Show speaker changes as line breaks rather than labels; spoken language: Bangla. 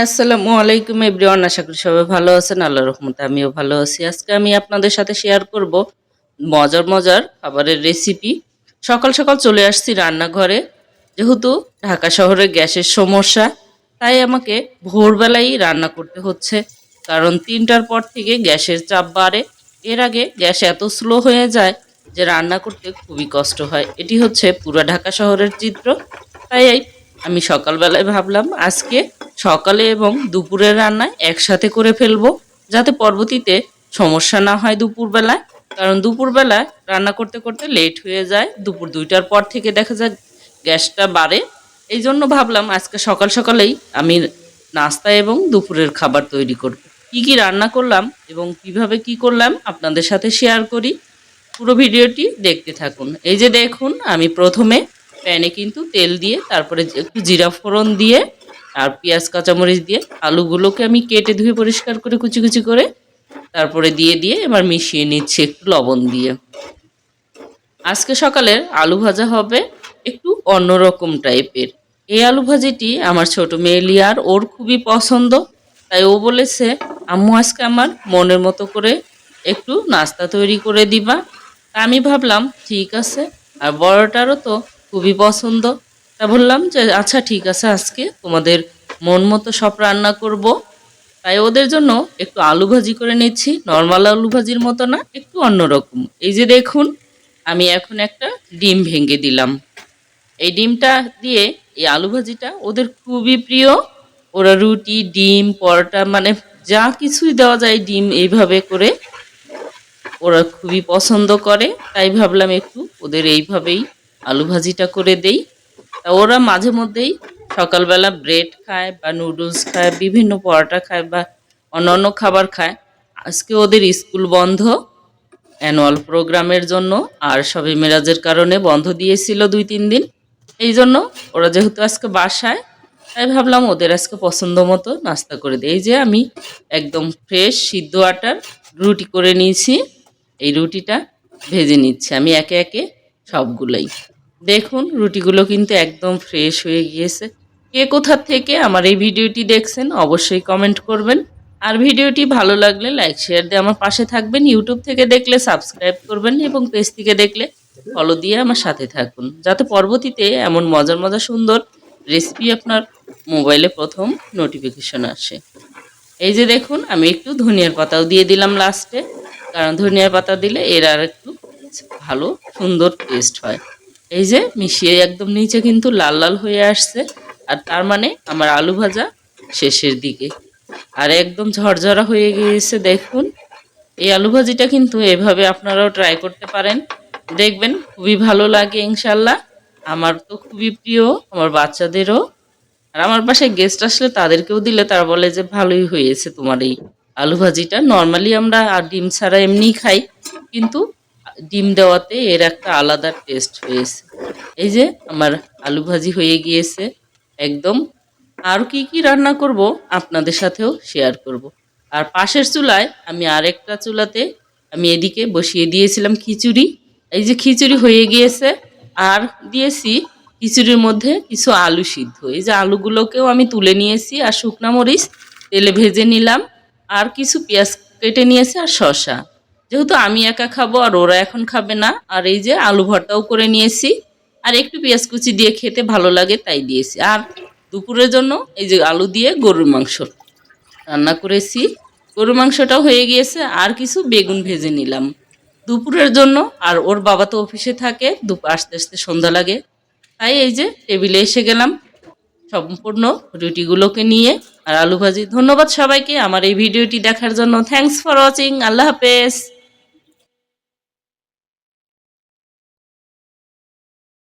আসসালামু আলাইকুম এভরিওয়ান। আশা করি সবাই ভালো আছেন। আল্লাহর রহমতে আমিও ভালো আছি। আজকে আমি আপনাদের সাথে শেয়ার করব মজার মজার খাবারের রেসিপি। সকাল সকাল চলে আসছি রান্নাঘরে। যেহেতু ঢাকা শহরে গ্যাসের সমস্যা, তাই আমাকে ভোরবেলাই রান্না করতে হচ্ছে। কারণ ৩টার পর থেকে গ্যাসের চাপ বাড়ে। এর আগে গ্যাস এত স্লো হয়ে যায় যে রান্না করতে খুবই কষ্ট হয়। এটি হচ্ছে পুরো ঢাকা শহরের চিত্র। তাই আমি সকালবেলায় ভাবলাম আজকে সকালে এবং দুপুরের রান্না একসাথে করে ফেলবো, যাতে পরবর্তীতে সমস্যা না হয় দুপুরবেলায়। কারণ দুপুরবেলায় রান্না করতে করতে লেট হয়ে যায়, দুপুর ২টার পর থেকে দেখা যায় গ্যাসটা বাড়ে। এই জন্য ভাবলাম আজকে সকাল সকালেই আমি নাস্তা এবং দুপুরের খাবার তৈরি করব। কি কি রান্না করলাম এবং কিভাবে কি করলাম আপনাদের সাথে শেয়ার করি। পুরো ভিডিওটি দেখতে থাকুন। এই যে দেখুন, আমি প্রথমে প্যানে কিন্তু তেল দিয়ে, তারপরে একটু জিরা ফোড়ন দিয়ে, আর পেঁয়াজ কাঁচামরিচ দিয়ে আলুগুলোকে আমি কেটে ধুয়ে পরিষ্কার করে কুচি কুচি করে তারপরে দিয়ে এবার মিশিয়ে নিচ্ছি একটু লবণ দিয়ে। আজকে সকালের আলু ভাজা হবে একটু অন্যরকম টাইপের। এই আলু ভাজিটি আমার ছোট মেয়ে লিয়ার ওর খুবই পছন্দ। তাই ও বলেছে, আম্মু আজকে আমার মনের মতো করে একটু নাস্তা তৈরি করে দিবা। তা আমি ভাবলাম ঠিক আছে, আর বড়টারও তো খুবই পছন্দ। তা বললাম যে আচ্ছা ঠিক আছে, আজকে তোমাদের মন মতো সব রান্না করব। তাই ওদের জন্য একটু আলু ভাজি করে নিচ্ছি, নর্মাল আলু ভাজির মতো না, একটু অন্যরকম। এই যে দেখুন, আমি এখন একটা ডিম ভেঙে দিলাম। এই ডিমটা দিয়ে এই আলু ভাজিটা ওদের খুবই প্রিয়। ওরা রুটি, ডিম, পরোটা মানে যা কিছুই দেওয়া যায় ডিম এইভাবে করে ওরা খুবই পছন্দ করে। তাই ভাবলাম একটু ওদের এইভাবেই আলু ভাজিটা করে দেই। তা ওরা মাঝে মধ্যেই সকালবেলা ব্রেড খায় বা নুডলস খায়, বিভিন্ন পরোটা খায় বা অন্যান্য খাবার খায়। আজকে ওদের স্কুল বন্ধ অ্যানুয়াল প্রোগ্রামের জন্য, আর শবে মেরাজের কারণে বন্ধ দিয়েছিল ২-৩ দিন। এই জন্য ওরা যেহেতু আজকে বাসায়, তাই ভাবলাম ওদের আজকে পছন্দ মতো নাস্তা করে দিই। এই যে আমি একদম ফ্রেশ সিদ্ধ আটার রুটি করে নিয়েছি। এই রুটিটা ভেজে নিচ্ছি আমি একে একে সবগুলোই। দেখুন রুটিগুলো কিন্তু একদম ফ্রেশ হয়ে গিয়েছে। কে কোথা থেকে আমার এই ভিডিওটি দেখছেন অবশ্যই কমেন্ট করবেন। আর ভিডিওটি ভালো লাগলে লাইক শেয়ার দিয়ে আমার পাশে থাকবেন। ইউটিউব থেকে দেখলে সাবস্ক্রাইব করবেন এবং পেজ থেকে দেখলে ফলো দিয়ে আমার সাথে থাকুন, যাতে পরবর্তীতে এমন মজার মজার সুন্দর রেসিপি আপনার মোবাইলে প্রথম নোটিফিকেশন আসে। এই যে দেখুন, আমি একটু ধনিয়ার পাতাও দিয়ে দিলাম লাস্টে, কারণ ধনিয়ার পাতা দিলে এর আর একটু ভালো সুন্দর টেস্ট হয়। এই যে মিশিয়ে একদম নিচে কিন্তু লাল লাল হয়ে আসছে, আর তার মানে আমার আলু ভাজা শেষের দিকে আর একদম ঝরঝরা হয়ে গিয়েছে। দেখুন, এই আলু ভাজিটা কিন্তু এভাবে আপনারাও ট্রাই করতে পারেন, দেখবেন খুবই ভালো লাগে ইনশাল্লাহ। আমার তো খুবই প্রিয়, আমার বাচ্চাদেরও। আর আমার বাসায় গেস্ট আসলে তাদেরকেও দিলে তারা বলে যে ভালোই হয়েছে তোমার এই আলু ভাজিটা। নর্মালি আমরা আর ডিম ছাড়া এমনিই খাই, কিন্তু ডিম দেওয়াতে এর একটা আলাদা টেস্ট হয়েছে। এই যে আমার আলু ভাজি হয়ে গিয়েছে একদম। আর কি কি রান্না করব আপনাদের সাথেও শেয়ার করব। আর পাশের চুলায় আমি আরেকটা চুলাতে আমি এদিকে বসিয়ে দিয়েছিলাম খিচুড়ি। এই যে খিচুড়ি হয়ে গিয়েছে, আর দিয়েছি খিচুড়ির মধ্যে কিছু আলু সিদ্ধ। এই যে আলুগুলোকেও আমি তুলে নিয়েছি, আর শুকনা মরিচ তেলে ভেজে নিলাম, আর কিছু পেঁয়াজ কেটে নিয়েছি, আর শসা। যেহেতু আমি একা খাবো আর ওরা এখন খাবে না, আর এই যে আলু ভর্তাও করে নিয়েছি, আর একটু পেঁয়াজ কুচি দিয়ে খেতে ভালো লাগে তাই দিয়েছি। আর দুপুরের জন্য এই যে আলু দিয়ে গরুর মাংস রান্না করেছি। গরুর মাংসটাও হয়ে গিয়েছে, আর কিছু বেগুন ভেজে নিলাম দুপুরের জন্য। আর ওর বাবা তো অফিসে থাকে, দুপুর আসতে আসতে সন্ধ্যা লাগে। তাই এই যে টেবিলে এসে গেলাম সম্পূর্ণ রুটিগুলোকে নিয়ে আর আলু ভাজি। ধন্যবাদ সবাইকে আমার এই ভিডিওটি দেখার জন্য। Thanks for watching. আল্লাহ হাফেজ।